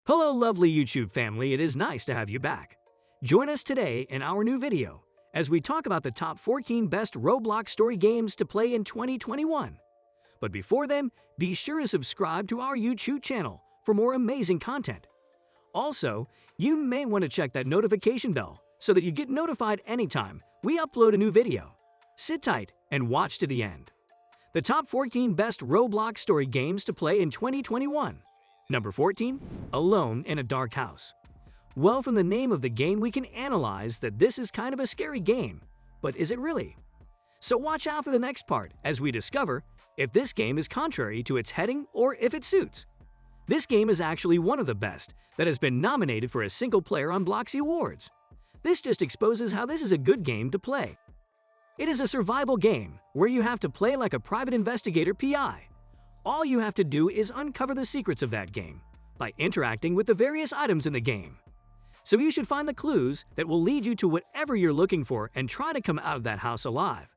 Hello lovely YouTube family, it is nice to have you back. Join us today in our new video as we talk about the top 14 best Roblox Story games to play in 2021. But before then, be sure to subscribe to our YouTube channel for more amazing content. Also, you may want to check that notification bell so that you get notified anytime we upload a new video. Sit tight and watch to the end. The top 14 best Roblox Story games to play in 2021. Number 14. Alone in a Dark House. Well, from the name of the game we can analyze that this is kind of a scary game, but is it really? So watch out for the next part as we discover if this game is contrary to its heading or if it suits. This game is actually one of the best that has been nominated for a single player on Bloxy Awards. This just exposes how this is a good game to play. It is a survival game where you have to play like a private investigator PI. All you have to do is uncover the secrets of that game by interacting with the various items in the game. So you should find the clues that will lead you to whatever you're looking for and try to come out of that house alive.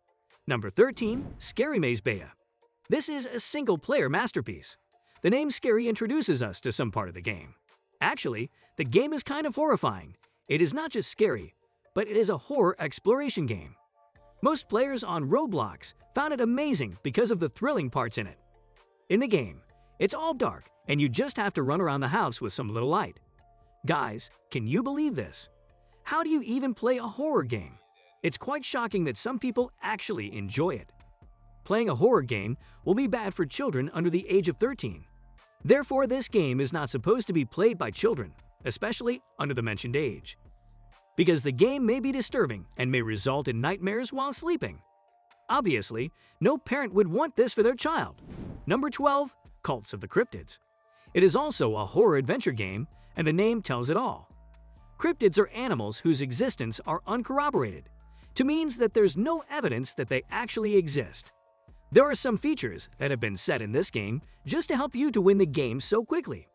Number 13. Scary Maze Baya. This is a single-player masterpiece. The name Scary introduces us to some part of the game. Actually, the game is kind of horrifying. It is not just scary, but it is a horror exploration game. Most players on Roblox found it amazing because of the thrilling parts in it. In the game, it's all dark and you just have to run around the house with some little light. Guys, can you believe this? How do you even play a horror game? It's quite shocking that some people actually enjoy it. Playing a horror game will be bad for children under the age of 13. Therefore, this game is not supposed to be played by children, especially under the mentioned age, because the game may be disturbing and may result in nightmares while sleeping. Obviously, no parent would want this for their child. Number 12. Cults of the Cryptids. It is also a horror adventure game, and the name tells it all. Cryptids are animals whose existence are uncorroborated, to means that there's no evidence that they actually exist. There are some features that have been set in this game just to help you to win the game so quickly.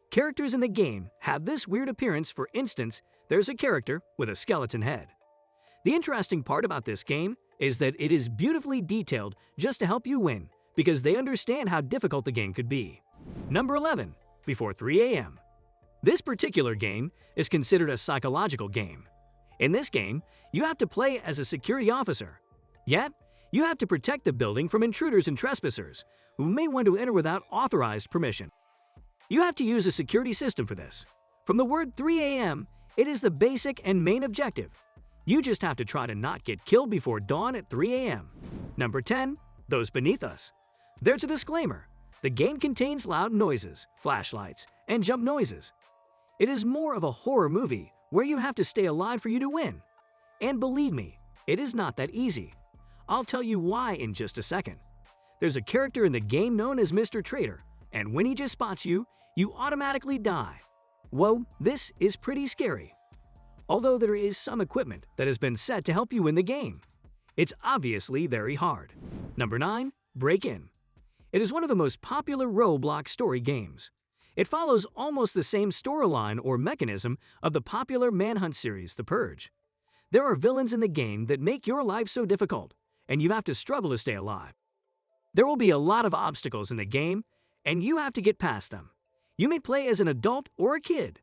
Characters in the game have this weird appearance. For instance, there's a character with a skeleton head. The interesting part about this game is that it is beautifully detailed just to help you win, because they understand how difficult the game could be. Number 11. Before 3 a.m. This particular game is considered a psychological game. In this game, you have to play as a security officer. Yet, you have to protect the building from intruders and trespassers who may want to enter without authorized permission. You have to use a security system for this. From the word 3 a.m., it is the basic and main objective. You just have to try to not get killed before dawn at 3 a.m. Number 10. Those Beneath Us. There's a disclaimer. The game contains loud noises, flashlights, and jump noises. It is more of a horror movie where you have to stay alive for you to win. And believe me, it is not that easy. I'll tell you why in just a second. There's a character in the game known as Mr. Traitor, and when he just spots you, you automatically die. Whoa, this is pretty scary. Although there is some equipment that has been set to help you win the game, it's obviously very hard. Number 9. Breakin. It is one of the most popular Roblox Story games. It follows almost the same storyline or mechanism of the popular Manhunt series, The Purge. There are villains in the game that make your life so difficult, and you have to struggle to stay alive. There will be a lot of obstacles in the game, and you have to get past them. You may play as an adult or a kid.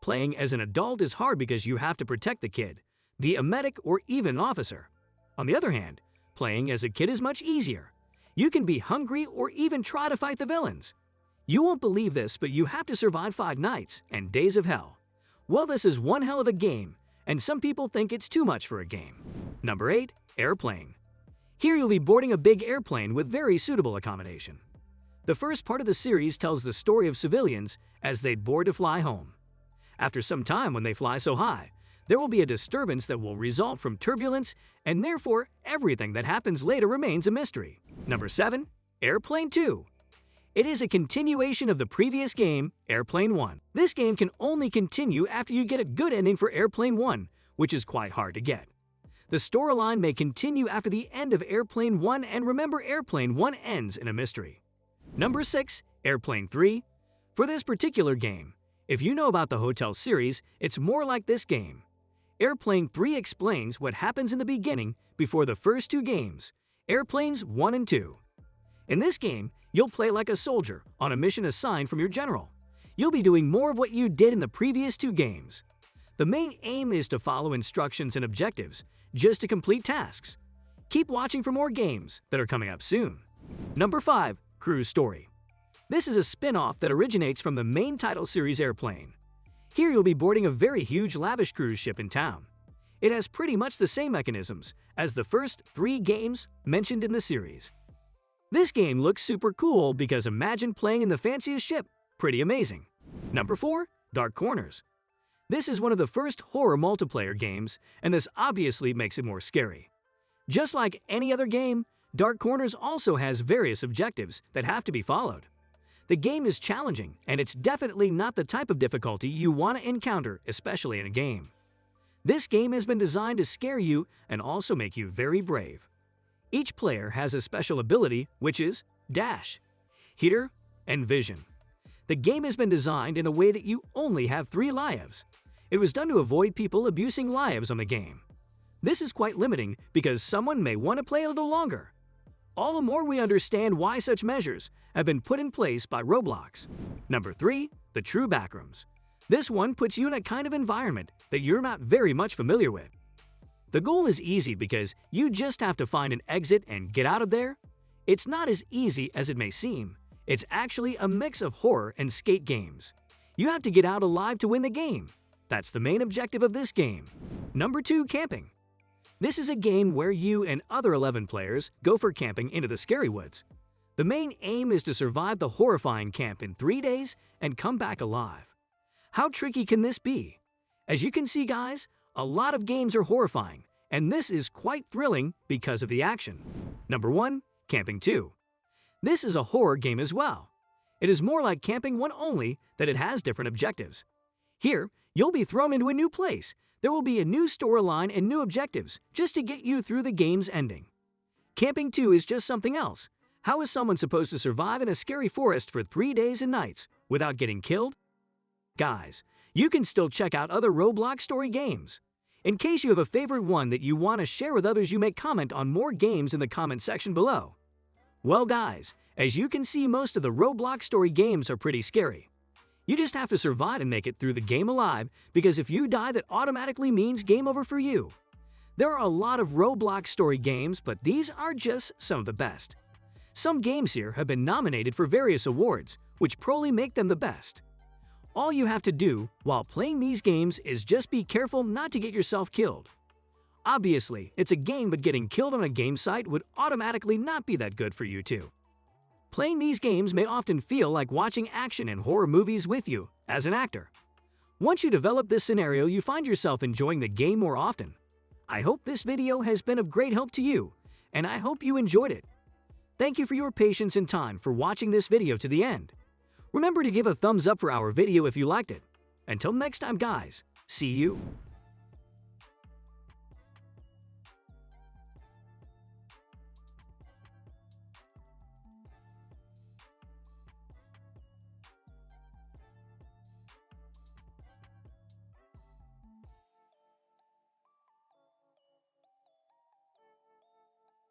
Playing as an adult is hard because you have to protect the kid, be a medic, or even an officer. On the other hand, playing as a kid is much easier. You can be hungry or even try to fight the villains. You won't believe this, but you have to survive 5 nights and days of hell. Well, this is one hell of a game, and some people think it's too much for a game. Number 8. Airplane. Here you'll be boarding a big airplane with very suitable accommodation. The first part of the series tells the story of civilians as they board to fly home. After some time, when they fly so high, there will be a disturbance that will result from turbulence, and therefore everything that happens later remains a mystery. Number 7. Airplane 2. It is a continuation of the previous game, Airplane 1. This game can only continue after you get a good ending for Airplane 1, which is quite hard to get. The storyline may continue after the end of Airplane 1, and remember, Airplane 1 ends in a mystery. Number 6. Airplane 3. For this particular game, if you know about the Hotel series, it's more like this game. Airplane 3 explains what happens in the beginning before the first 2 games, Airplanes 1 and 2. In this game, you'll play like a soldier on a mission assigned from your general. you'll be doing more of what you did in the previous two games. The main aim is to follow instructions and objectives, just to complete tasks. Keep watching for more games that are coming up soon. Number 5. Cruise Story. This is a spin-off that originates from the main title series Airplane. Here you'll be boarding a very huge lavish cruise ship in town. It has pretty much the same mechanisms as the first 3 games mentioned in the series. This game looks super cool because imagine playing in the fanciest ship. Pretty amazing. Number 4. Dark Corners. This is one of the first horror multiplayer games, and this obviously makes it more scary. Just like any other game, Dark Corners also has various objectives that have to be followed. The game is challenging, and it's definitely not the type of difficulty you want to encounter, especially in a game. This game has been designed to scare you and also make you very brave. Each player has a special ability, which is Dash, Heater, and Vision. The game has been designed in a way that you only have 3 lives. It was done to avoid people abusing lives on the game. This is quite limiting because someone may want to play a little longer. All the more we understand why such measures have been put in place by Roblox. Number 3. The True Backrooms. This one puts you in a kind of environment that you're not very much familiar with. The goal is easy because you just have to find an exit and get out of there. It's not as easy as it may seem. It's actually a mix of horror and skate games. You have to get out alive to win the game. That's the main objective of this game. Number 2. Camping. This is a game where you and other 11 players go for camping into the scary woods. The main aim is to survive the horrifying camp in 3 days and come back alive. How tricky can this be? As you can see, guys, a lot of games are horrifying, and this is quite thrilling because of the action. Number 1. Camping 2. This is a horror game as well. It is more like Camping 1 only that it has different objectives. Here, you'll be thrown into a new place. There will be a new storyline and new objectives just to get you through the game's ending. Camping 2 is just something else. How is someone supposed to survive in a scary forest for 3 days and nights without getting killed? Guys, you can still check out other Roblox Story games. In case you have a favorite one that you want to share with others, you may comment on more games in the comment section below. Well guys, as you can see, most of the Roblox Story games are pretty scary. You just have to survive and make it through the game alive, because if you die, that automatically means game over for you. There are a lot of Roblox Story games, but these are just some of the best. Some games here have been nominated for various awards, which probably make them the best. All you have to do while playing these games is just be careful not to get yourself killed. Obviously, it's a game, but getting killed on a game site would automatically not be that good for you too. Playing these games may often feel like watching action and horror movies with you as an actor. Once you develop this scenario, you find yourself enjoying the game more often. I hope this video has been of great help to you, and I hope you enjoyed it. Thank you for your patience and time for watching this video to the end. Remember to give a thumbs up for our video if you liked it. Until next time, guys, see you.